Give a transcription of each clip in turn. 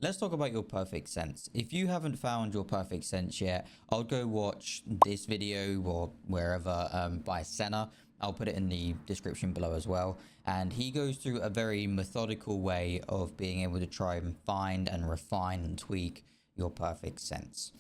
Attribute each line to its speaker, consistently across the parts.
Speaker 1: Let's talk about your perfect sense. If you haven't found your perfect sense yet, I'll go watch this video or wherever by Sena. I'll put it in the description below as well. And he goes through a very methodical way of being able to try and find and refine and tweak your perfect sense.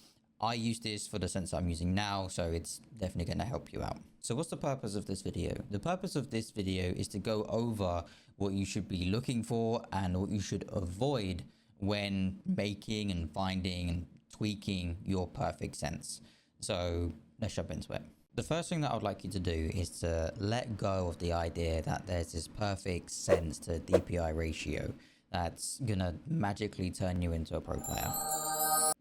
Speaker 1: I use this for the sense I'm using now, so it's definitely going to help you out. So what's the purpose of this video? The purpose of this video is to go over what you should be looking for and what you should avoid when making and finding and tweaking your perfect sense. So let's jump into it. The first thing that I would like you to do is to let go of the idea that there's this perfect sense to DPI ratio that's gonna magically turn you into a pro player.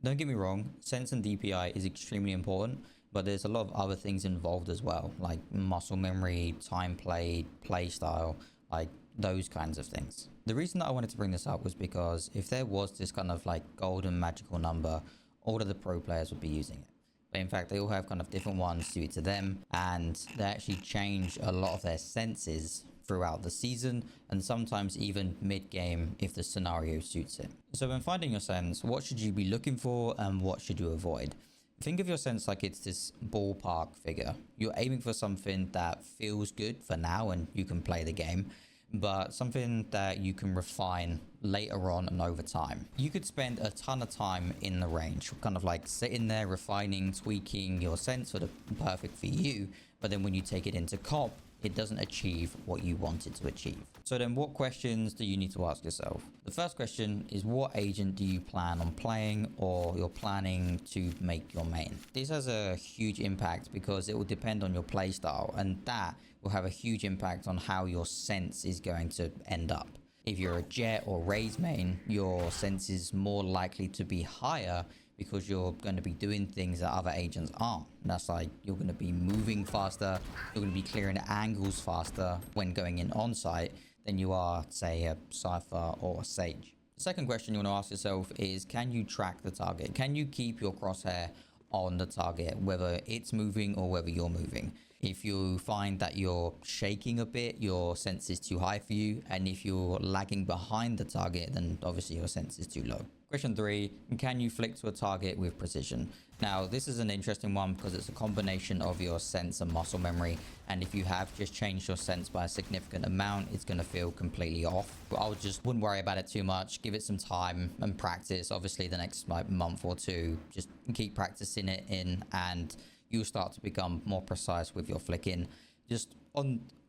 Speaker 1: Don't get me wrong, sense and DPI is extremely important, but there's a lot of other things involved as well, like muscle memory, time played, play style, like those kinds of things. The reason that I wanted to bring this up was because if there was this kind of like golden magical number, all of the pro players would be using it. But in fact, they all have kind of different ones suited to them, and they actually change a lot of their senses throughout the season, and sometimes even mid-game if the scenario suits it. So when finding your sense, what should you be looking for and what should you avoid? Think of your sense like it's this ballpark figure. You're aiming for something that feels good for now and you can play the game, but something that you can refine later on and over time. You could spend a ton of time in the range, kind of like sitting there refining, tweaking your sense for the perfect for you, but then when you take it into comp, it doesn't achieve what you want it to achieve. So then what questions do you need to ask yourself? The first question is, what agent do you plan on playing or you're planning to make your main? This has a huge impact because it will depend on your play style, and that will have a huge impact on how your sense is going to end up. If you're a Jet or Raze main, your sense is more likely to be higher because you're going to be doing things that other agents aren't. And that's like, you're going to be moving faster, you're going to be clearing angles faster when going in on site than you are, say, a Cypher or a Sage. The second question you want to ask yourself is, can you track the target? Can you keep your crosshair on the target, whether it's moving or whether you're moving? If you find that you're shaking a bit, your sense is too high for you. And if you're lagging behind the target, then obviously your sense is too low. Question 3, can you flick to a target with precision? Now, this is an interesting one because it's a combination of your sense and muscle memory. And if you have just changed your sense by a significant amount, it's going to feel completely off. But I wouldn't worry about it too much. Give it some time and practice. Obviously, the next month or two, just keep practicing it in, and you'll start to become more precise with your flicking. Just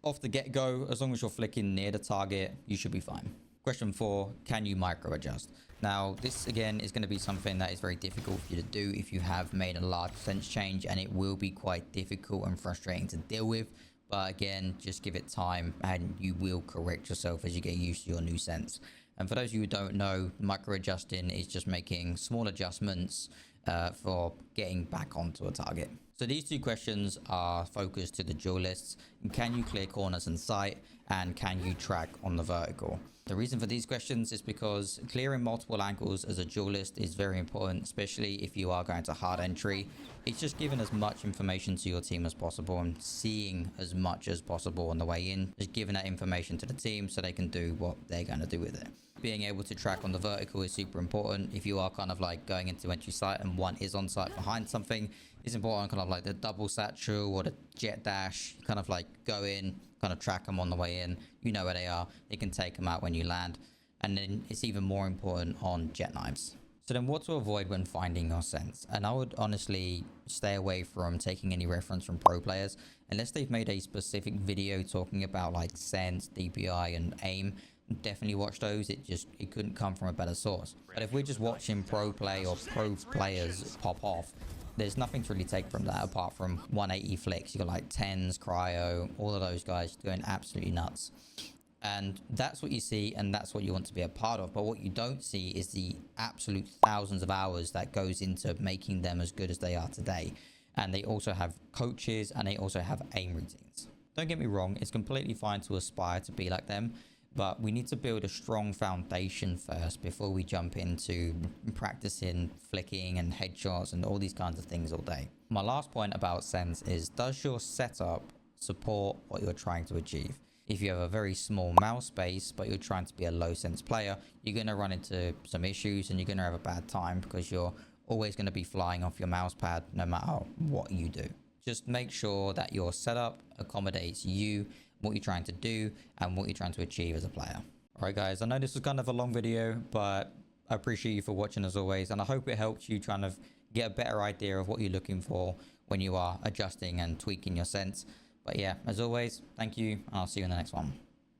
Speaker 1: off the get-go, as long as you're flicking near the target, you should be fine. Question 4, can you micro adjust? Now, this again is going to be something that is very difficult for you to do if you have made a large sense change, and it will be quite difficult and frustrating to deal with. But again, just give it time and you will correct yourself as you get used to your new sense. And for those of you who don't know, micro adjusting is just making small adjustments for getting back onto a target. So these two questions are focused to the duelists. Can you clear corners in sight, and can you track on the vertical? The reason for these questions is because clearing multiple angles as a duelist is very important, especially if you are going to hard entry. It's just giving as much information to your team as possible and seeing as much as possible on the way in. Just giving that information to the team so they can do what they're going to do with it. Being able to track on the vertical is super important. If you are kind of like going into entry site and one is on site behind something, it's important, kind of like the double satchel or the jet dash, kind of like go in, kind of track them on the way in. You know where they are. You can take them out when you land. And then it's even more important on jet knives. So then what to avoid when finding your sense? And I would honestly stay away from taking any reference from pro players unless they've made a specific video talking about like sense, DPI and aim. Definitely watch those. It couldn't come from a better source. But if we're just watching pro play or pro players pop off, there's nothing to really take from that apart from 180 flicks. You got like tens, cryo, all of those guys doing absolutely nuts. And that's what you see, and that's what you want to be a part of. But what you don't see is the absolute thousands of hours that goes into making them as good as they are today. And they also have coaches, and they also have aim routines. Don't get me wrong, it's completely fine to aspire to be like them, but we need to build a strong foundation first before we jump into practicing flicking and headshots and all these kinds of things all day. My last point about Sens is, does your setup support what you're trying to achieve? if you have a very small mouse space but you're trying to be a low sense player, you're going to run into some issues and you're going to have a bad time because you're always going to be flying off your mouse pad no matter what you do. Just make sure that your setup accommodates you, what you're trying to do, and what you're trying to achieve as a player. All right, guys, I know this was kind of a long video, but I appreciate you for watching as always, and I hope it helped you kind of get a better idea of what you're looking for when you are adjusting and tweaking your sense. But yeah, as always, thank you, and I'll see you in the next one.